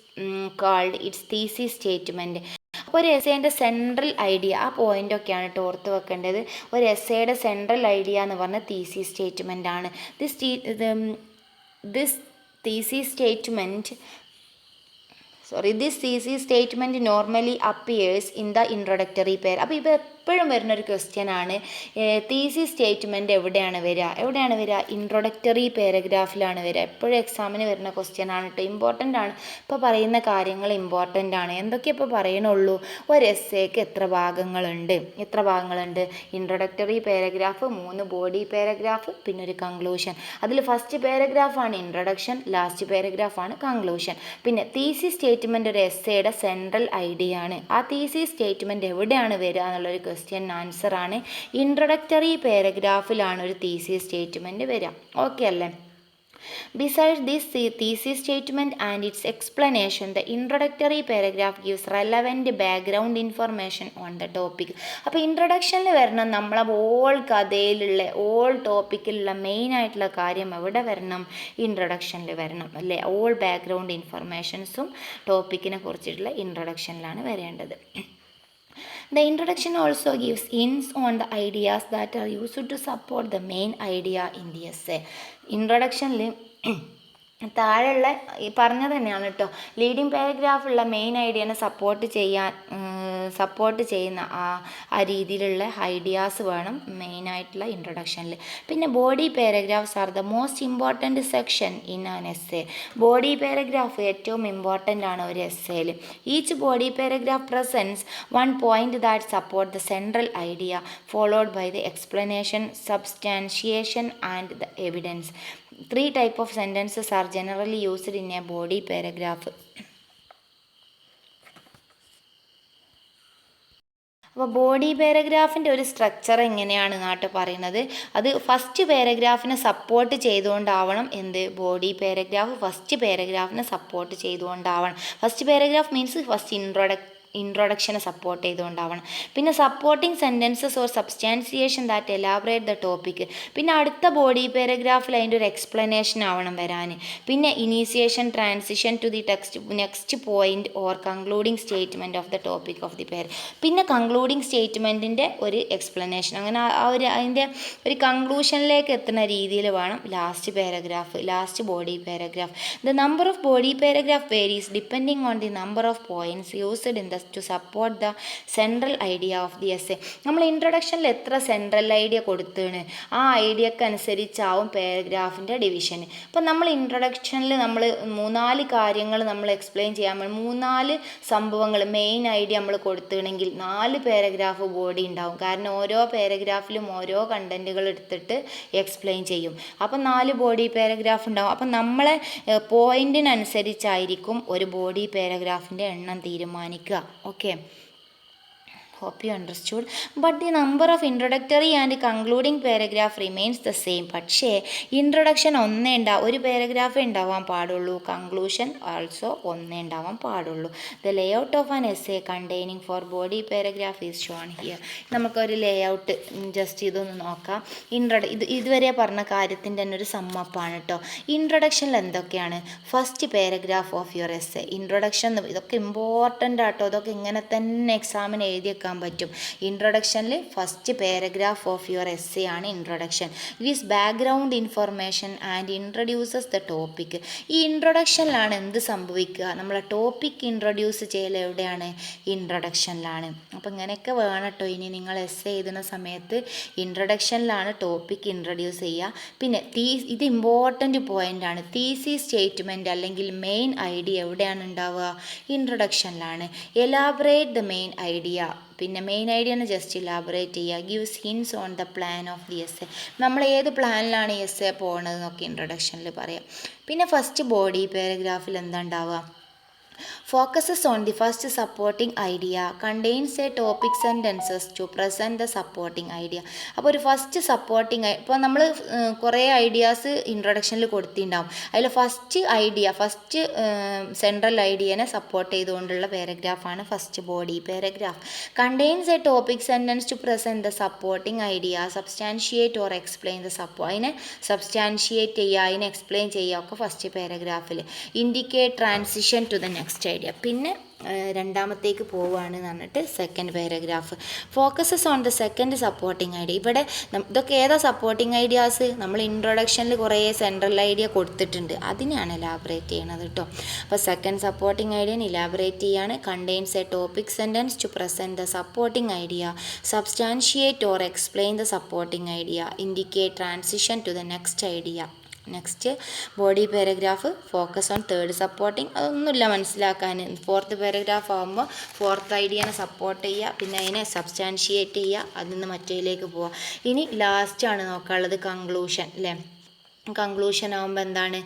called its thesis statement. അപ്പോൾ ഒരു എസ്സേൻ്റെ സെൻട്രൽ ഐഡിയ, ആ പോയിൻ്റൊക്കെയാണ് കേട്ടോ ഓർത്ത് വെക്കേണ്ടത്. ഒരു എസ്സേയുടെ central idea എന്ന് പറഞ്ഞാൽ thesis statement ആണ്. This thesis statement normally appears in the introductory pair. അപ്പോൾ ഇത് എപ്പോഴും വരുന്നൊരു ക്വസ്റ്റ്യൻ ആണ്. തീസിസ് സ്റ്റേറ്റ്മെൻറ്റ് എവിടെയാണ് വരിക? ഇൻട്രൊഡക്ടറി പാരഗ്രാഫിലാണ് വരിക. എപ്പോഴും എക്സാമിന് വരുന്ന ക്വസ്റ്റ്യൻ ആണ് കേട്ടോ. ഇമ്പോർട്ടൻ്റ് ആണ്. ഇപ്പോൾ പറയുന്ന കാര്യങ്ങൾ ഇമ്പോർട്ടൻ്റ് ആണ്. എന്തൊക്കെ ഇപ്പോൾ പറയണുള്ളൂ? ഒരു എസ്സേക്ക് എത്ര ഭാഗങ്ങളുണ്ട്? ഇൻട്രൊഡക്ടറി പാരഗ്രാഫ്, 3 ബോഡി പാരഗ്രാഫ്, പിന്നെ ഒരു കൺക്ലൂഷൻ. അതിൽ ഫസ്റ്റ് പാരഗ്രാഫാണ് ഇൻട്രൊഡക്ഷൻ, ലാസ്റ്റ് പാരഗ്രാഫാണ് കൺക്ലൂഷൻ. പിന്നെ തീസിസ് സ്റ്റേറ്റ്മെൻറ്റ് ഒരു എസ്സേയുടെ സെൻട്രൽ ഐഡിയ ആണ്. ആ തീസിസ് സ്റ്റേറ്റ്മെൻറ്റ് എവിടെയാണ് വരിക എന്നുള്ളൊരു ക്വസ്റ്റ്യൻ ആൻസർ ആണ് ഇൻട്രൊഡക്ടറി പാരഗ്രാഫിലാണ് ഒരു തീസിസ് സ്റ്റേറ്റ്മെൻറ്റ് വരിക. ഓക്കെ അല്ലേ? Besides this thesis statement and its explanation, the introductory paragraph gives relevant background information on the topic. അപ്പോൾ ഇൻട്രൊഡക്ഷനിൽ വരണം നമ്മളെ ഓൾ കഥയിലുള്ള ഓൾ ടോപ്പിക്കിലുള്ള മെയിൻ ആയിട്ടുള്ള കാര്യം എവിടെ വരണം? ഇൻട്രൊഡക്ഷനിൽ വരണം അല്ലേ? ഓൾ ബാക്ക്ഗ്രൗണ്ട് ഇൻഫർമേഷൻസും ടോപ്പിക്കിനെ കുറിച്ചിട്ടുള്ള ഇൻട്രൊഡക്ഷനിലാണ് വരേണ്ടത്. The introduction also gives hints on the ideas that are used to support the main idea in the essay. ഇൻട്രൊഡക്ഷനിൽ താഴെയുള്ള ഈ പറഞ്ഞത് തന്നെയാണ് കേട്ടോ. ലീഡിങ് പാരഗ്രാഫുള്ള മെയിൻ ഐഡിയനെ സപ്പോർട്ട് ചെയ്യുന്ന ആ രീതിയിലുള്ള ഐഡിയാസ് വേണം മെയിനായിട്ടുള്ള ഇൻട്രൊഡക്ഷനിൽ. പിന്നെ body paragraphs are the most important section in an essay. Body paragraph ഏറ്റവും ഇമ്പോർട്ടൻ്റ് ആണ് ഒരു എസ്സേയിൽ. Each body paragraph presents one point that support the central idea followed by the explanation, substantiation and the evidence. 3 types of sentences are generally used in a body paragraph. അപ്പോൾ body പാരഗ്രാഫിൻ്റെ ഒരു structure എങ്ങനെയാണ് നാട്ട് പറയുന്നത്? അത് first പാരഗ്രാഫിനെ support ചെയ്തുകൊണ്ടാവണം. എന്ത്? Body paragraph first പാരഗ്രാഫിനെ സപ്പോർട്ട് ചെയ്തുകൊണ്ടാവണം. ഫസ്റ്റ് പാരഗ്രാഫ് മീൻസ് ഫസ്റ്റ് ഇൻട്രൊഡക്ഷനെ സപ്പോർട്ട് ചെയ്തുകൊണ്ടാവണം. പിന്നെ supporting sentences or substantiation that elaborate the topic. പിന്നെ അടുത്ത ബോഡി പാരഗ്രാഫിൽ അതിൻ്റെ ഒരു എക്സ്പ്ലനേഷൻ ആവണം വരാൻ. പിന്നെ initiation, transition to the next point or concluding statement of the topic of the para. പിന്നെ കൺക്ലൂഡിങ് സ്റ്റേറ്റ്മെൻറ്റിൻ്റെ ഒരു എക്സ്പ്ലനേഷൻ. അങ്ങനെ അതിൻ്റെ ഒരു കൺക്ലൂഷനിലേക്ക് എത്തുന്ന രീതിയിൽ വേണം last body paragraph. The number of body paragraph varies depending on the number of points used in the to support the central idea of the essay. നമ്മൾ ഇൻട്രൊഡക്ഷനിൽ എത്ര സെൻട്രൽ ഐഡിയ കൊടുത്താണ് ആ ഐഡിയക്ക് അനുസരിച്ചാവും പാരഗ്രാഫിൻ്റെ ഡിവിഷൻ. അപ്പം നമ്മൾ ഇൻട്രൊഡക്ഷനിൽ നമ്മൾ 3-4 കാര്യങ്ങൾ നമ്മൾ എക്സ്പ്ലെയിൻ ചെയ്യാൻ 3-4 സംഭവങ്ങൾ മെയിൻ ഐഡിയ നമ്മൾ കൊടുത്തുകയാണെങ്കിൽ 4 പാരഗ്രാഫ് ബോഡി ഉണ്ടാവും. കാരണം ഓരോ പാരഗ്രാഫിലും ഓരോ കണ്ടൻറ്റുകൾ എടുത്തിട്ട് എക്സ്പ്ലെയിൻ ചെയ്യും. അപ്പം 4 ബോഡി പാരഗ്രാഫ് ഉണ്ടാവും. അപ്പം നമ്മളെ പോയിൻറ്റിനനുസരിച്ചായിരിക്കും ഒരു ബോഡി പാരഗ്രാഫിൻ്റെ എണ്ണം തീരുമാനിക്കുക. Okay. Hope you understood. But the number of introductory and concluding paragraph remains the same. പക്ഷേ ഇൻട്രൊഡക്ഷൻ ഒരു പാരഗ്രാഫ് ഉണ്ടാവാൻ പാടുള്ളൂ. കൺക്ലൂഷൻ ഓൾസോ ഉണ്ടാവാൻ പാടുള്ളൂ. The layout of an essay containing four body paragraph is shown here. നമുക്കൊരു layout just ഇതൊന്ന് നോക്കാം. ഇതുവരെ പറഞ്ഞ കാര്യത്തിൻ്റെ തന്നെ ഒരു സമ്മപ്പാണ് കേട്ടോ. ഇൻട്രൊഡക്ഷനിൽ എന്തൊക്കെയാണ്? First paragraph of your essay. Introduction ഇതൊക്കെ ഇമ്പോർട്ടൻ്റ് ആട്ടോ. ഇതൊക്കെ ഇങ്ങനെ തന്നെ എക്സാമിന് എഴുതിയേക്കാം പറ്റും. ഇൻട്രൊഡക്ഷനിൽ first paragraph of your essay ആണ് introduction. It is background information and introduces the topic. ഈ ഇൻട്രൊഡക്ഷനിലാണ് എന്ത് സംഭവിക്കുക? നമ്മളെ ടോപ്പിക് ഇൻട്രൊഡ്യൂസ് ചെയ്യൽ എവിടെയാണ്? ഇൻട്രൊഡക്ഷനിലാണ്. അപ്പോൾ ഇങ്ങനെയൊക്കെ വേണം കേട്ടോ. ഇനി നിങ്ങൾ എസ്സേ എഴുതുന്ന സമയത്ത് ഇൻട്രൊഡക്ഷനിലാണ് ടോപ്പിക് ഇൻട്രൊഡ്യൂസ് ചെയ്യുക. പിന്നെ ഇത് ഇമ്പോർട്ടൻ്റ് പോയിൻ്റാണ്. തീസിസ് സ്റ്റേറ്റ്മെൻറ്റ് അല്ലെങ്കിൽ മെയിൻ ഐഡിയ എവിടെയാണ് ഉണ്ടാവുക? ഇൻട്രൊഡക്ഷനിലാണ്. Elaborate the main idea. പിന്നെ മെയിൻ ഐഡിയനെ ജസ്റ്റ് ഇലാബറേറ്റ് ചെയ്യുക. Gives hints on the plan of the essay. നമ്മൾ ഏത് പ്ലാനിലാണ് ഈ എസ്സേ പോകുന്നത് എന്നൊക്കെ ഇൻട്രൊഡക്ഷനിൽ പറയാം. പിന്നെ ഫസ്റ്റ് ബോഡി പാരഗ്രാഫിൽ എന്താ ഉണ്ടാവുക? Focuses on the first supporting idea, contains a topic sentences to present the supporting idea. അപ്പോൾ ഒരു ഫസ്റ്റ് സപ്പോർട്ടിങ് ഇപ്പോൾ നമ്മൾ കുറേ ഐഡിയാസ് ഇൻട്രൊഡക്ഷനിൽ കൊടുത്തിട്ടുണ്ടാവും. അതിൽ ഫസ്റ്റ് സെൻട്രൽ ഐഡിയനെ സപ്പോർട്ട് ചെയ്തുകൊണ്ടുള്ള പാരഗ്രാഫാണ് first body paragraph. Contains a topic sentence to present the supporting idea, substantiate or explain the അതിനെ സബ്സ്റ്റാൻഷിയേറ്റ് ചെയ്യുക, അതിനെ എക്സ്പ്ലെയിൻ ചെയ്യുക ഒക്കെ ഫസ്റ്റ് പാരഗ്രാഫിൽ. Indicate transition to the next idea. പിന്നെ രണ്ടാമത്തേക്ക് പോവുകയാണ് എന്ന് പറഞ്ഞിട്ട് second paragraph. Focuses on the second supporting idea. ഇവിടെ ഇതൊക്കെ ഏതാ സപ്പോർട്ടിങ് ഐഡിയാസ്? നമ്മൾ ഇൻട്രൊഡക്ഷനിൽ കുറേ സെൻട്രൽ ഐഡിയ കൊടുത്തിട്ടുണ്ട്, അതിനെയാണ് ഇലാബറേറ്റ് ചെയ്യണത് കേട്ടോ. അപ്പോൾ സെക്കൻഡ് സപ്പോർട്ടിങ് ഐഡിയൻ ഇലാബറേറ്റ് ചെയ്യാണ്. Contains a topic sentence to present the supporting idea, substantiate or explain the supporting idea, indicate transition to the next idea. Next body paragraph focus on third supporting. അതൊന്നുമില്ല മനസ്സിലാക്കാൻ. Fourth paragraph ആകുമ്പോൾ fourth ഐഡിയനെ support ചെയ്യുക, പിന്നെ അതിനെ substantiate ചെയ്യുക, അതിൽ നിന്ന് മറ്റേതിലേക്ക് പോവുക. ഇനി ലാസ്റ്റാണ് നോക്കാനുള്ളത് കൺക്ലൂഷൻ അല്ലേ. കൺക്ലൂഷൻ ആകുമ്പോൾ എന്താണ്?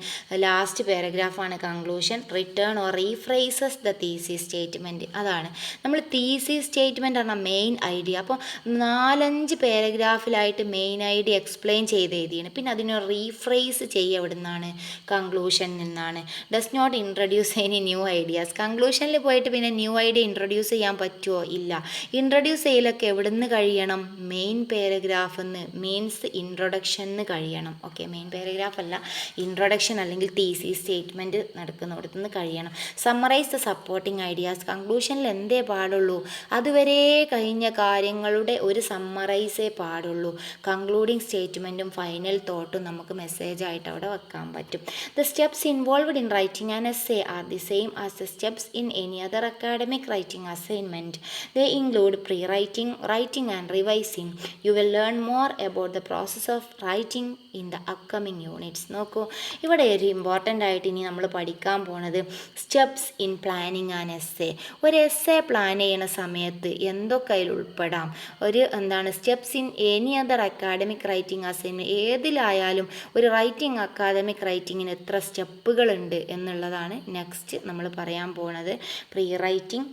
ലാസ്റ്റ് പാരഗ്രാഫാണ് conclusion. Return or rephrases the thesis statement. അതാണ് നമ്മൾ തീസിസ് സ്റ്റേറ്റ്മെൻറ്റ് പറഞ്ഞാൽ മെയിൻ ഐഡിയ. അപ്പോൾ 4-5 പാരഗ്രാഫിലായിട്ട് മെയിൻ ഐഡിയ എക്സ്പ്ലെയിൻ ചെയ്ത് എഴുതിയാണ്. പിന്നെ അതിനെ റീഫ്രേസ് ചെയ്യുക എവിടെ നിന്നാണ്? കൺക്ലൂഷനിൽ നിന്നാണ്. Does not introduce any new ideas. കൺക്ലൂഷനിൽ പോയിട്ട് പിന്നെ ന്യൂ ഐഡിയ ഇൻട്രൊഡ്യൂസ് ചെയ്യാൻ പറ്റുമോ? ഇല്ല. ഇൻട്രൊഡ്യൂസ് ചെയ്യലൊക്കെ എവിടെ നിന്ന് കഴിയണം? മെയിൻ പാരഗ്രാഫിൽ നിന്ന്, മീൻസ് ഇൻട്രൊഡക്ഷന് കഴിയണം. ഓക്കെ, മെയിൻ പാരഗ്രാഫ് അല്ല, ഇൻട്രൊഡക്ഷൻ അല്ലെങ്കിൽ തീസിസ് സ്റ്റേറ്റ്മെൻറ്റ് നടക്കുന്നിടത്തു നിന്ന് കഴിയണം. Summarize the supporting ideas. കൺക്ലൂഷനിൽ എന്തേ പാടുള്ളൂ? അതുവരെ കഴിഞ്ഞ കാര്യങ്ങളുടെ ഒരു സമ്മറൈസേ പാടുള്ളൂ. കൺക്ലൂഡിങ് സ്റ്റേറ്റ്മെൻറ്റും ഫൈനൽ തോട്ടും നമുക്ക് മെസ്സേജായിട്ട് അവിടെ വെക്കാൻ പറ്റും. The steps involved in writing an essay are the same as the steps in any other academic writing assignment. They include pre writing, writing and revising. You will learn more about the process of writing in the upcoming units. നോക്കൂ, ഇവിടെ ഒരു important ആയിട്ട് ഇനി നമ്മൾ പഠിക്കാൻ പോണത് steps in planning an essay. ഒരു essay plan ചെയ്യുന്ന സമയത്ത് എന്തൊക്കെ അതിൽ ഉൾപ്പെടാം? Steps in any other academic writing assignment. ഏതിലായാലും ഒരു റൈറ്റിംഗ് അക്കാദമിക് റൈറ്റിങ്ങിന് എത്ര സ്റ്റെപ്പുകളുണ്ട് എന്നുള്ളതാണ് നെക്സ്റ്റ് നമ്മൾ പറയാൻ പോണത്. Pre writing,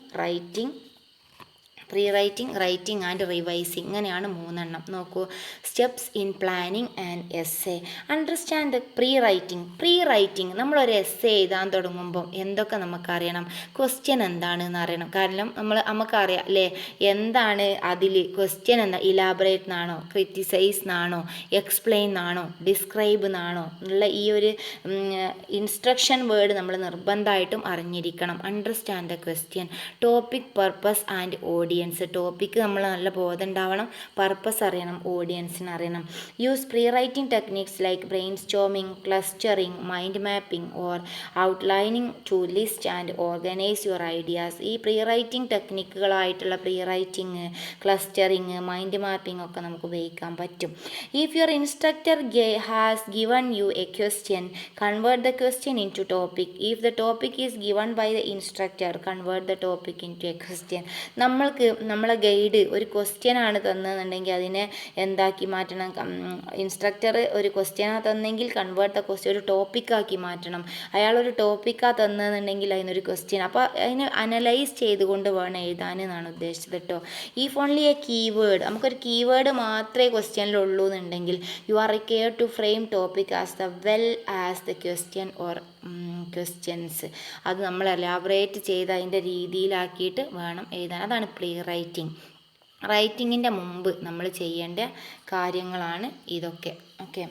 writing and revising, ഇങ്ങനെയാണ് 3 എണ്ണം. നോക്കൂ, steps in planning and essay. Understand the pre writing. നമ്മളൊരു എസ്സേ എഴുതാൻ തുടങ്ങുമ്പം എന്തൊക്കെ നമുക്കറിയണം? ക്വസ്റ്റ്യൻ എന്താണെന്ന് അറിയണം. കാരണം നമുക്കറിയാം അല്ലേ, എന്താണ് അതിൽ ക്വസ്റ്റ്യൻ എന്താ? ഇലാബറേറ്റ് എന്നാണോ, ക്രിറ്റിസൈസ് എന്നാണോ, എക്സ്പ്ലെയിൻ എന്നാണോ, ഡിസ്ക്രൈബ് എന്നാണോ എന്നുള്ള ഈ ഒരു ഇൻസ്ട്രക്ഷൻ വേർഡ് നമ്മൾ നിർബന്ധമായിട്ടും അറിഞ്ഞിരിക്കണം. Understand the question. Topic, purpose and audience. Topic നമ്മൾ നല്ല ബോധം ഉണ്ടാവണം, പർപ്പസ് അറിയണം, ഓഡിയൻസിന് അറിയണം. Use pre writing techniques like brainstorming, clustering, mind mapping or outlining to list and organize your ideas. ഈ പ്രീ റൈറ്റിംഗ് ടെക്നിക്കുകളായിട്ടുള്ള pre writing, clustering, mind mapping ഒക്കെ നമുക്ക് ഉപയോഗിക്കാൻ പറ്റും. If your instructor has given you a question, convert the question into topic. If the topic is given by the instructor, convert the topic into a question. നമ്മളെ guide ഒരു ക്വസ്റ്റ്യനാണ് തന്നതെന്നുണ്ടെങ്കിൽ അതിനെ എന്താക്കി മാറ്റണം? ഇൻസ്ട്രക്ടർ ഒരു ക്വസ്റ്റ്യനാണ് തന്നെങ്കിൽ convert the question ഒരു ടോപ്പിക്കാക്കി മാറ്റണം. അയാളൊരു ടോപ്പിക്കാണ് തന്നതെന്നുണ്ടെങ്കിൽ അതിനൊരു ക്വസ്റ്റ്യൻ, അപ്പോൾ അതിനെ അനലൈസ് ചെയ്തുകൊണ്ട് വേണം എഴുതാൻ എന്നാണ് ഉദ്ദേശിച്ചത് കേട്ടോ. ഈഫ് ഓൺലി എ കീവേഡ്, നമുക്കൊരു കീവേഡ് മാത്രമേ ക്വസ്റ്റ്യനിലുള്ളൂ എന്നുണ്ടെങ്കിൽ you are required to frame topic as the well as the question or questions. അത് നമ്മൾ എലാബറേറ്റ് ചെയ്ത് അതിൻ്റെ രീതിയിലാക്കിയിട്ട് വേണം എഴുതാൻ. അതാണ് പ്രീ റൈറ്റിംഗ്. റൈറ്റിങ്ങിൻ്റെ മുമ്പ് നമ്മൾ ചെയ്യേണ്ട കാര്യങ്ങളാണ് ഇതൊക്കെ. ഓക്കെ,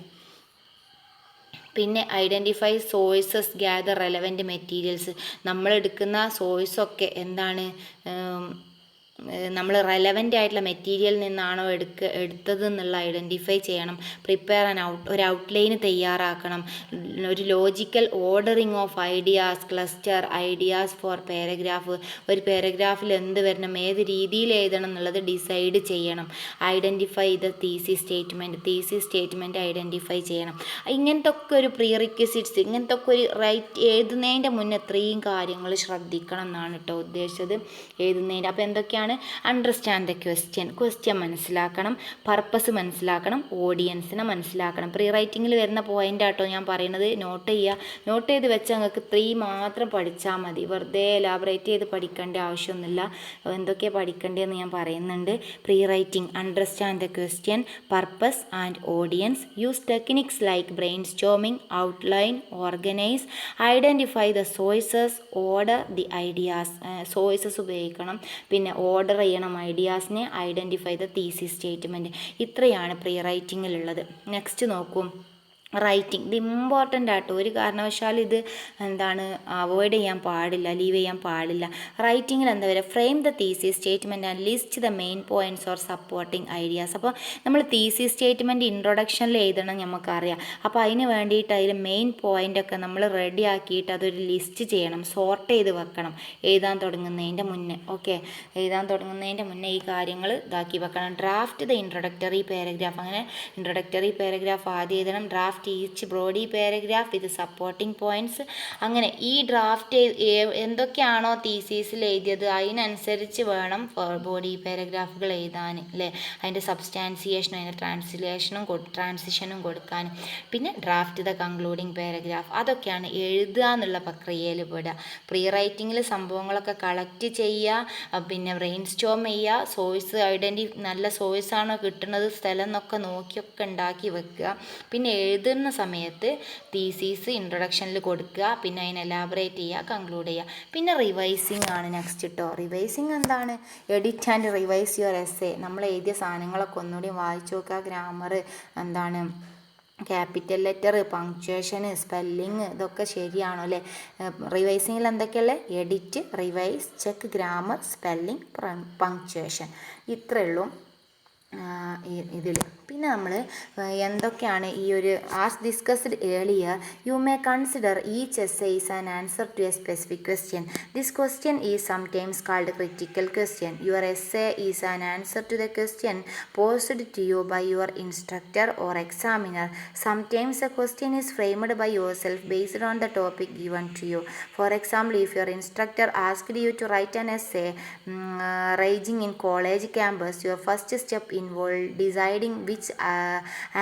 പിന്നെ identify sources, gather relevant materials. നമ്മളെടുക്കുന്ന സോഴ്സൊക്കെ എന്താണ്? നമ്മൾ റെലവൻ്റ് ആയിട്ടുള്ള മെറ്റീരിയലിൽ നിന്നാണോ എടുത്തത് എന്നുള്ള ഐഡൻറ്റിഫൈ ചെയ്യണം. പ്രിപ്പയർ ഒരു ഔട്ട്ലൈന് തയ്യാറാക്കണം. ഒരു logical ordering of ideas, cluster ideas four paragraph. ഒരു പാരഗ്രാഫിൽ എന്ത് വരണം, ഏത് രീതിയിൽ എഴുതണം എന്നുള്ളത് ഡിസൈഡ് ചെയ്യണം. Identify the thesis statement identify ചെയ്യണം. ഇങ്ങനത്തെ ഒക്കെ ഒരു പ്രീ റിക്വസിറ്റ്സ്, ഇങ്ങനത്തെ ഒക്കെ ഒരു എഴുതുന്നതിൻ്റെ മുന്നേ ഇത്രയും കാര്യങ്ങൾ ശ്രദ്ധിക്കണം എന്നാണ് കേട്ടോ ഉദ്ദേശിച്ചത് എഴുതുന്നതിൻ്റെ. അപ്പോൾ എന്തൊക്കെയാണ് എന്തൊക്കെയാണ്? അണ്ടർസ്റ്റാൻഡ് ദ ക്വസ്റ്റ്യൻ മനസ്സിലാക്കണം, പർപ്പസ് മനസ്സിലാക്കണം, ഓഡിയൻസിനെ മനസ്സിലാക്കണം. പ്രീ റൈറ്റിങ്ങിൽ വരുന്ന പോയിൻ്റ് ആട്ടോ ഞാൻ പറയുന്നത്. നോട്ട് ചെയ്ത് വെച്ചാൽ നിങ്ങൾക്ക് 3 മാത്രം പഠിച്ചാൽ മതി. വെറുതെ എലാബറേറ്റ് ചെയ്ത് പഠിക്കേണ്ട ആവശ്യമൊന്നുമില്ല. എന്തൊക്കെയാണ് പഠിക്കേണ്ടതെന്ന് ഞാൻ പറയുന്നുണ്ട്. Pre writing: understand the question, purpose and audience, use techniques like brain storming, outline, organise, identify the sources, order the ideas. Sources ഉപയോഗിക്കണം, പിന്നെ ഓർഡർ ചെയ്യണം ഐഡിയാസിനെ, ഐഡൻറ്റിഫൈ ദ തീസിസ് സ്റ്റേറ്റ്മെൻറ്റ്. ഇത്രയാണ് പ്രീ റൈറ്റിങ്ങിലുള്ളത്. നെക്സ്റ്റ് നോക്കൂ, റൈറ്റിംഗ്. ഇത് ഇമ്പോർട്ടൻ്റ് ആട്ടോ. ഒരു കാരണവശാലും ഇത് അവോയ്ഡ് ചെയ്യാൻ പാടില്ല, ലീവ് ചെയ്യാൻ പാടില്ല. റൈറ്റിങ്ങിൽ എന്താ പറയുക? Frame the thesis statement and list the main points or supporting ideas. അപ്പോൾ നമ്മൾ തീസിസ് സ്റ്റേറ്റ്മെൻറ്റ് ഇൻട്രൊഡക്ഷനിൽ എഴുതണം, നമുക്കറിയാം. അപ്പോൾ അതിന് വേണ്ടിയിട്ട് അതിൽ മെയിൻ പോയിൻ്റൊക്കെ നമ്മൾ റെഡി ആക്കിയിട്ട് അതൊരു ലിസ്റ്റ് ചെയ്യണം, സോർട്ട് ചെയ്ത് വെക്കണം എഴുതാൻ തുടങ്ങുന്നതിൻ്റെ മുന്നേ. എഴുതാൻ തുടങ്ങുന്നതിൻ്റെ മുന്നേ ഈ കാര്യങ്ങൾ ഇതാക്കി വെക്കണം. Draft the introductory paragraph. അങ്ങനെ ഇൻട്രൊഡക്ടറി പാരഗ്രാഫ് ആദ്യം എഴുതണം. ഡ്രാഫ്റ്റ് ഈച്ച് ബ്രോഡി പാരഗ്രാഫ് വിത്ത് സപ്പോർട്ടിംഗ് പോയിൻറ്റ്സ്. അങ്ങനെ ഈ ഡ്രാഫ്റ്റ് എന്തൊക്കെയാണോ തീസീസിൽ എഴുതിയത് അതിനനുസരിച്ച് വേണം ബോഡി പാരഗ്രാഫുകൾ എഴുതാൻ, അല്ലേ? അതിൻ്റെ സബ്സ്റ്റാൻസിയേഷനും അതിൻ്റെ ട്രാൻസിഷനും കൊടുക്കാൻ. പിന്നെ ഡ്രാഫ്റ്റ് ദ കൺക്ലൂഡിങ് പാരഗ്രാഫ്. അതൊക്കെയാണ് എഴുതുക എന്നുള്ള പ്രക്രിയയിൽ പെടുക. പ്രീ റൈറ്റിങ്ങിൽ സംഭവങ്ങളൊക്കെ കളക്ട് ചെയ്യുക, പിന്നെ ബ്രെയിൻ സ്റ്റോം ചെയ്യുക, സോഴ്സ് നല്ല സോഴ്സാണോ കിട്ടുന്നത്, സ്ഥലം എന്നൊക്കെ നോക്കിയൊക്കെ ഉണ്ടാക്കി വെക്കുക. പിന്നെ എഴുതുന്ന സമയത്ത് തീസീസ് ഇൻട്രൊഡക്ഷനിൽ കൊടുക്കുക, പിന്നെ അതിനെ എലാബറേറ്റ് ചെയ്യുക, കൺക്ലൂഡ് ചെയ്യുക. പിന്നെ റിവൈസിങ് ആണ് നെക്സ്റ്റ് കേട്ടോ. റിവൈസിങ് എന്താണ്? Edit and revise your essay. നമ്മൾ എഴുതിയ സാധനങ്ങളൊക്കെ ഒന്നുകൂടി വായിച്ചു നോക്കുക. ഗ്രാമർ ക്യാപിറ്റൽ ലെറ്റർ, പങ്ക്ച്വേഷന്, സ്പെല്ലിങ് ഇതൊക്കെ ശരിയാണോ, അല്ലേ? റിവൈസിങ്ങിൽ എന്തൊക്കെയല്ലേ? Edit, revise, check grammar, spelling, punctuation. ഇത്രയേ ഉള്ളൂ ഇതിൽ. പിന്നെ നമ്മൾ എന്തൊക്കെയാണ് ഈ ഒരു as discussed earlier, you may consider each essay is an answer to a specific question. This question is sometimes called critical question. Your essay is an answer to the question posed to you by your instructor or examiner. Sometimes a question is framed by yourself based on the topic given to you. For example, if your instructor asked you to write an essay raging in college campus, your first step involved deciding which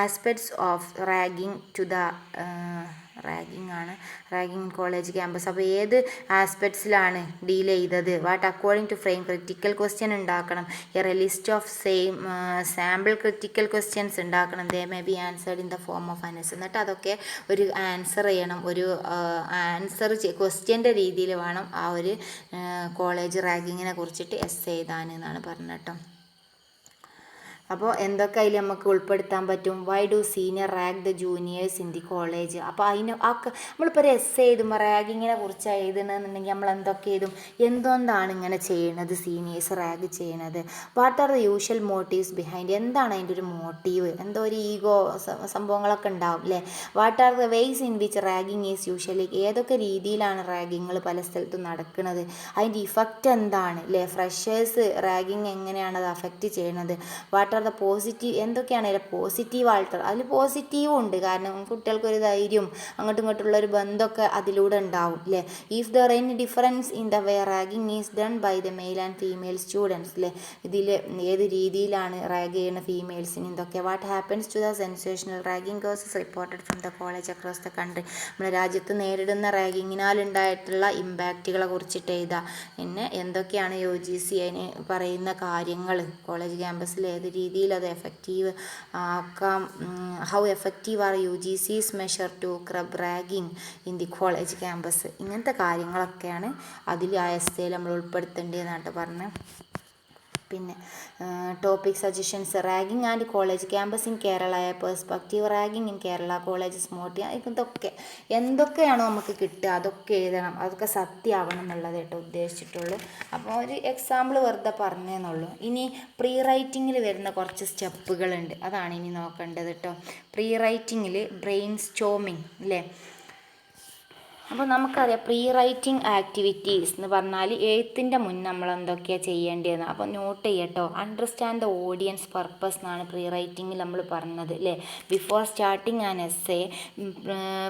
aspects of ragging in college campus. അപ്പോൾ ഏത് ആസ്പെക്ട്സിലാണ് deal ചെയ്തത്? What according to frame critical question ഉണ്ടാക്കണം. A list of sample critical questions ഉണ്ടാക്കണം. They may be answered in the form of an essay. എന്നിട്ട് അതൊക്കെ ഒരു answer ചെയ്യണം. ഒരു ആൻസർ ക്വസ്റ്റ്യൻ്റെ രീതിയിൽ വേണം ആ ഒരു കോളേജ് റാഗിങ്ങിനെ കുറിച്ചിട്ട് എസ്സേ എഴുതാൻ എന്നാണ് പറഞ്ഞത് കേട്ടോ. അപ്പോൾ എന്തൊക്കെ അതിൽ നമുക്ക് ഉൾപ്പെടുത്താൻ പറ്റും? Why do senior rag the juniors in the college. അപ്പോൾ നമ്മളിപ്പോൾ ഒരു എസ്സേ എഴുതുമ്പോൾ റാഗിങ്ങിനെ കുറിച്ച് എഴുതണമെന്നുണ്ടെങ്കിൽ നമ്മൾ എന്തൊക്കെ എഴുതും? എന്തുകൊണ്ടാണ് ഇങ്ങനെ ചെയ്യണത്, സീനിയേഴ്സ് റാഗ് ചെയ്യണത്? What are the usual motifs behind. എന്താണ് അതിൻ്റെ ഒരു മോട്ടീവ്? എന്തോ ഒരു ഈഗോ സംഭവങ്ങളൊക്കെ ഉണ്ടാവും, അല്ലേ? What are the ways in which ragging is usually. ഏതൊക്കെ രീതിയിലാണ് റാഗിങ്ങൾ പല സ്ഥലത്തും നടക്കുന്നത്? അതിൻ്റെ ഇഫക്റ്റ് എന്താണ്, അല്ലേ? ഫ്രഷേഴ്സ് റാഗിങ് എങ്ങനെയാണ് അത് അഫക്റ്റ് ചെയ്യണത്? What are the positive. എന്തൊക്കെയാണ് അതിൽ പോസിറ്റീവ് ആൾട്ടർ? അതിൽ പോസിറ്റീവും ഉണ്ട്, കാരണം കുട്ടികൾക്കൊരു ധൈര്യം, അങ്ങോട്ടും ഇങ്ങോട്ടുള്ള ഒരു ബന്ധമൊക്കെ അതിലൂടെ ഉണ്ടാവും, അല്ലേ? If there any difference in the way ragging is done by the male and female students, അല്ലേ? ഇതിൽ ഏത് രീതിയിലാണ് റാഗ് ചെയ്യുന്ന ഫീമെയിൽസിന് ഇതൊക്കെ. What happens to the sensational ragging cases reported from the college across the country. നമ്മുടെ രാജ്യത്ത് നേരിടുന്ന റാഗിങ്ങിനാൽ ഉണ്ടായിട്ടുള്ള ഇമ്പാക്റ്റുകളെ കുറിച്ചിട്ട് എഴുതുക. പിന്നെ എന്തൊക്കെയാണ് UGC അതിന് പറയുന്ന കാര്യങ്ങൾ, കോളേജ് ക്യാമ്പസിൽ ഏത് രീതിയിൽ അത് എഫക്റ്റീവ് ആക്കാം. How effective are UGC's measure to curb ragging in the college campus. ഇങ്ങനത്തെ കാര്യങ്ങളൊക്കെയാണ് അതിൽ ആ എസ്സേയിൽ നമ്മൾ ഉൾപ്പെടുത്തേണ്ടതെന്നായിട്ട് പറഞ്ഞത്. പിന്നെ topic suggestions, ragging and college campus in Kerala, perspective ragging in Kerala college സ്മോട്ട്. ഇതൊക്കെ എന്തൊക്കെയാണോ നമുക്ക് കിട്ടുക അതൊക്കെ എഴുതണം. അതൊക്കെ സത്യമാവണം എന്നുള്ളത് കേട്ടോ ഉദ്ദേശിച്ചിട്ടുള്ളൂ. അപ്പോൾ ഒരു എക്സാമ്പിൾ വെറുതെ പറഞ്ഞേന്നുള്ളൂ. ഇനി പ്രീ റൈറ്റിങ്ങിൽ വരുന്ന കുറച്ച് സ്റ്റെപ്പുകളുണ്ട്, അതാണ് ഇനി നോക്കേണ്ടത് കേട്ടോ. പ്രീ റൈറ്റിങ്ങിൽ ബ്രെയിൻ സ്റ്റോമിങ്, അല്ലേ? അപ്പോൾ നമുക്കറിയാം പ്രീ റൈറ്റിംഗ് ആക്ടിവിറ്റീസ് എന്ന് പറഞ്ഞാൽ എഴുത്തിൻ്റെ മുന്നേ നമ്മൾ എന്തൊക്കെയാണ് ചെയ്യേണ്ടതെന്ന്. അപ്പോൾ നോട്ട് ചെയ്യട്ടോ. അണ്ടർസ്റ്റാൻഡ് ദ ഓഡിയൻസ് പർപ്പസ് എന്നാണ് പ്രീ റൈറ്റിങ്ങിൽ നമ്മൾ പറഞ്ഞത് അല്ലേ. Before starting an essay,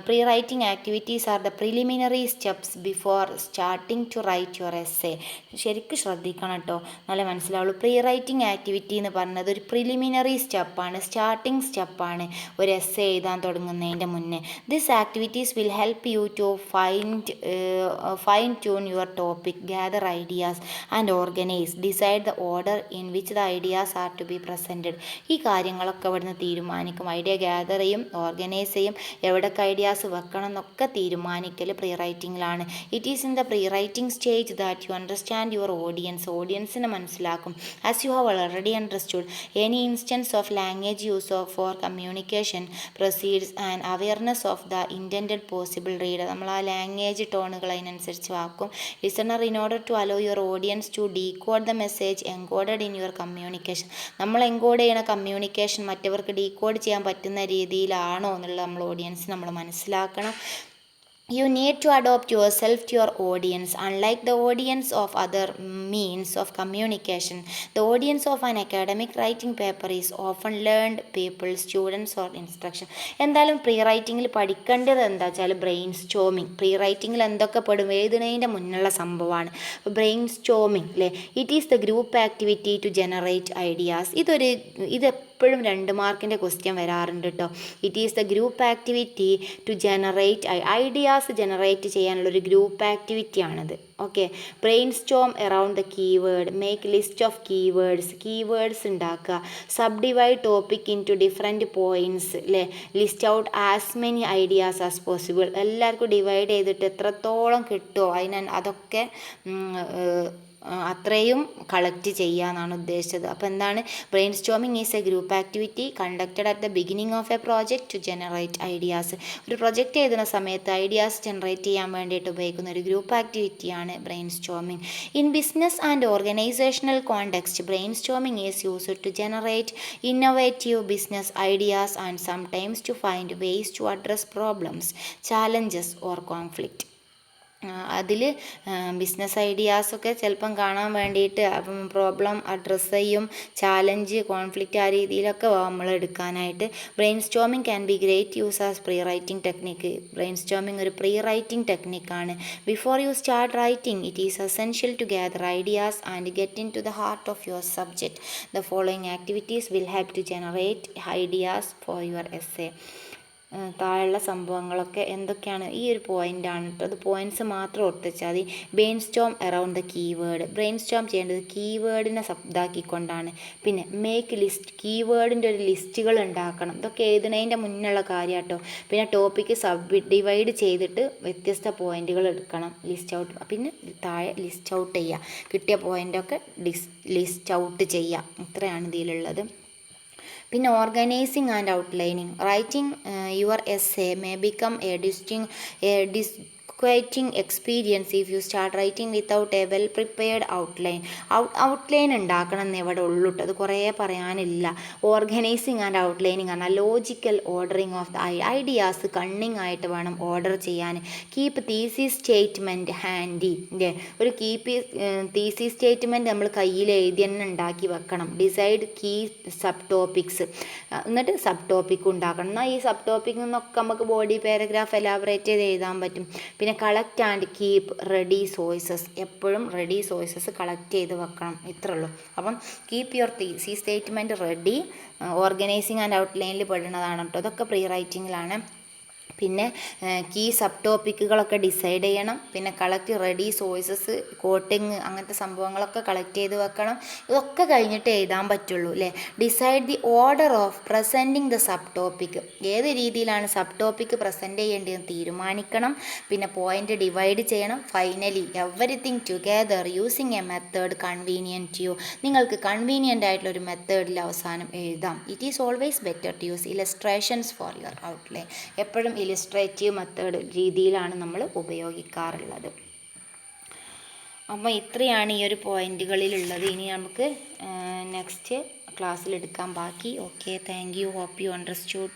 pre writing activities are the preliminary steps before starting to write your essay. ശരിക്കും ശ്രദ്ധിക്കണം കേട്ടോ, നല്ല മനസ്സിലാവുള്ളൂ. പ്രീ റൈറ്റിംഗ് ആക്ടിവിറ്റി എന്ന് പറഞ്ഞത് ഒരു പ്രിലിമിനറി സ്റ്റെപ്പാണ്, സ്റ്റാർട്ടിംഗ് സ്റ്റെപ്പാണ് ഒരു എസ്സേ എഴുതാൻ തുടങ്ങുന്നതിൻ്റെ മുന്നേ. This activities will help you to fine tune your topic, gather ideas and organize, decide the order in which the ideas are to be presented. ഈ കാര്യങ്ങളൊക്കെ ഇവിടുന്ന് തീരുമാനിക്കും. ഐഡിയ ഗ്യാദർ ചെയ്യും, ഓർഗനൈസ് ചെയ്യും, എവിടൊക്കെ ഐഡിയാസ് വെക്കണം എന്നൊക്കെ തീരുമാനിക്കൽ പ്രീ റൈറ്റിങ്ങിലാണ്. It is in the pre writing stage that you understand your ഓഡിയൻസിനെ മനസ്സിലാക്കും. As you have already understood, any instance of language use for communication proceeds and awareness of the intended possible reader. നമ്മൾ ആ language ടോണുകൾ അതിനനുസരിച്ച് വാക്കും. Listener in order to allow your audience to decode the message encoded in your communication. നമ്മൾ encode ചെയ്യണ communication മറ്റവർക്ക് decode ചെയ്യാൻ പറ്റുന്ന രീതിയിലാണോ എന്നുള്ളത് നമ്മൾ ഓഡിയൻസ് നമ്മൾ മനസ്സിലാക്കണം. You need to adapt yourself to your audience. Unlike the audience of other means of communication, the audience of an academic writing paper is often learned people, students or instruction. എന്തായാലും pre റൈറ്റിങ്ങിൽ പഠിക്കേണ്ടത് എന്താ വെച്ചാൽ brain storming. Pre റൈറ്റിങ്ങിൽ എന്തൊക്കെ പെടും, എഴുതുന്നതിൻ്റെ മുന്നുള്ള സംഭവമാണ് brainstorming അല്ലേ. It is the group activity to generate ideas. ഇത് എപ്പോഴും 2 മാർക്കിൻ്റെ ക്വസ്റ്റ്യൻ വരാറുണ്ട് കേട്ടോ. It is the group activity to generate ideas generate ചെയ്യാനുള്ളൊരു ഗ്രൂപ്പ് ആക്ടിവിറ്റിയാണിത്. Okay. Brainstorm around the keyword, make list of keywords ഉണ്ടാക്കുക, subdivide topic into different points അല്ലേ, list out as many ideas as possible. എല്ലാവർക്കും divide ചെയ്തിട്ട് എത്രത്തോളം കിട്ടുമോ അതൊക്കെ അത്രയും കളക്ട് ചെയ്യുക എന്നാണ് ഉദ്ദേശിച്ചത്. അപ്പോൾ എന്താണ്, brainstorming is a group activity conducted at the beginning of a project to generate ideas. ഒരു പ്രൊജക്റ്റ് എഴുതുന്ന സമയത്ത് ഐഡിയാസ് ജനറേറ്റ് ചെയ്യാൻ വേണ്ടിയിട്ട് ഉപയോഗിക്കുന്ന ഒരു ഗ്രൂപ്പ് ആക്ടിവിറ്റിയാണ് brainstorming. In business and organizational context, brainstorming is used to generate innovative business ideas and sometimes to find ways to address problems, challenges or conflict. അതിൽ business ഐഡിയാസൊക്കെ ചിലപ്പം കാണാൻ വേണ്ടിയിട്ട് അപ്പം പ്രോബ്ലം അഡ്രസ്സ് ചെയ്യും, challenge, conflict ആ രീതിയിലൊക്കെ നമ്മൾ എടുക്കാനായിട്ട്. Brainstorming can be great use as pre writing technique. Brainstorming ഒരു പ്രീ റൈറ്റിംഗ് ടെക്നിക്കാണ്. Before you start writing it is essential to gather ideas and get into the heart of your subject. The following activities will help to generate ideas for your essay. താഴെയുള്ള സംഭവങ്ങളൊക്കെ എന്തൊക്കെയാണ്, ഈ ഒരു പോയിൻ്റാണ് കേട്ടോ. അത് points മാത്രം ഓർത്തിച്ചാൽ മതി. Brain Storm around the keyword, brain Storm ചെയ്യേണ്ടത് കീവേഡിനെ ഇതാക്കിക്കൊണ്ടാണ്. പിന്നെ മേക്ക് ലിസ്റ്റ്, കീവേഡിൻ്റെ ഒരു ലിസ്റ്റുകൾ ഉണ്ടാക്കണം. ഇതൊക്കെ എഴുതുന്നതിൻ്റെ മുന്നുള്ള കാര്യം കേട്ടോ. പിന്നെ ടോപ്പിക്ക് സബ് ഡിവൈഡ് ചെയ്തിട്ട് വ്യത്യസ്ത പോയിൻറ്റുകൾ എടുക്കണം, ലിസ്റ്റ് ഔട്ട്. പിന്നെ താഴെ ലിസ്റ്റ് ഔട്ട് ചെയ്യുക, കിട്ടിയ പോയിൻ്റൊക്കെ ലിസ്റ്റ് ഔട്ട് ചെയ്യുക. ഇത്രയാണ് ഇതിലുള്ളത്. പിന്നെ organising and outlining. Writing your essay may become A disquieting experience if you start writing without a well prepared outline. Outline ഉണ്ടാക്കണം എന്ന് ഇവിടെ ഉള്ളൂ കേട്ടോ, അത് കുറേ പറയാനില്ല. ഓർഗനൈസിങ് ആൻഡ് ഔട്ട്ലൈനിങ് ആണ് logical ordering of the ideas cunning ആയിട്ട് വേണം ഓർഡർ ചെയ്യാൻ. Keep thesis statement handy. ഒരു തീസിസ് സ്റ്റേറ്റ്മെൻറ്റ് നമ്മൾ കയ്യിൽ എഴുതി തന്നെ ഉണ്ടാക്കി വെക്കണം. ഡിസൈഡ് കീ സബ് ടോപ്പിക്സ്, എന്നിട്ട് സബ് ടോപ്പിക് ഉണ്ടാക്കണം. എന്നാൽ ഈ സബ് ടോപ്പിക്കിൽ നിന്നൊക്കെ നമുക്ക് ബോഡി പാരഗ്രാഫ് എലാബറേറ്റ് ചെയ്ത് എഴുതാൻ പറ്റും. പിന്നെ collect and keep ready sources, എപ്പോഴും റെഡി സോഴ്സസ് കളക്ട് ചെയ്ത് വെക്കണം. ഇത്രേ ഉള്ളൂ. അപ്പം keep your thesis statement ready, organizing and ഔട്ട്ലൈനിൽ പെടുന്നതാണ് കേട്ടോ. അതൊക്കെ പ്രീ റൈറ്റിങ്ങിലാണ്. പിന്നെ കീ സബ് ടോപ്പിക്കുകളൊക്കെ ഡിസൈഡ് ചെയ്യണം. പിന്നെ കളക്ട് റെഡി സോഴ്സസ്, കോട്ടിങ്, അങ്ങനത്തെ സംഭവങ്ങളൊക്കെ കളക്ട് ചെയ്ത് വെക്കണം. ഇതൊക്കെ കഴിഞ്ഞിട്ട് എഴുതാൻ പറ്റുള്ളൂ അല്ലേ. Decide the order of presenting the sub topic, ഏത് രീതിയിലാണ് സബ് ടോപ്പിക്ക് പ്രസൻറ്റ് ചെയ്യേണ്ടതെന്ന് തീരുമാനിക്കണം. പിന്നെ പോയിൻ്റ് ഡിവൈഡ് ചെയ്യണം. Finally everything together using a method convenient to you, നിങ്ങൾക്ക് കൺവീനിയൻ്റ് ആയിട്ടുള്ളൊരു മെത്തേഡിൽ അവസാനം എഴുതാം. It is always better to use illustrations for your outline. എപ്പോഴും ഇലിസ്ട്രേറ്റീവ് മെത്തേഡ് രീതിയിലാണ് നമ്മൾ ഉപയോഗിക്കാറുള്ളത്. അപ്പോൾ ഇത്രയാണ് ഈ ഒരു പോയിന്റുകളിലുള്ളത്. ഇനി നമുക്ക് നെക്സ്റ്റ് ക്ലാസ്സിലെടുക്കാൻ ബാക്കി. Okay, thank you. Hope you understood.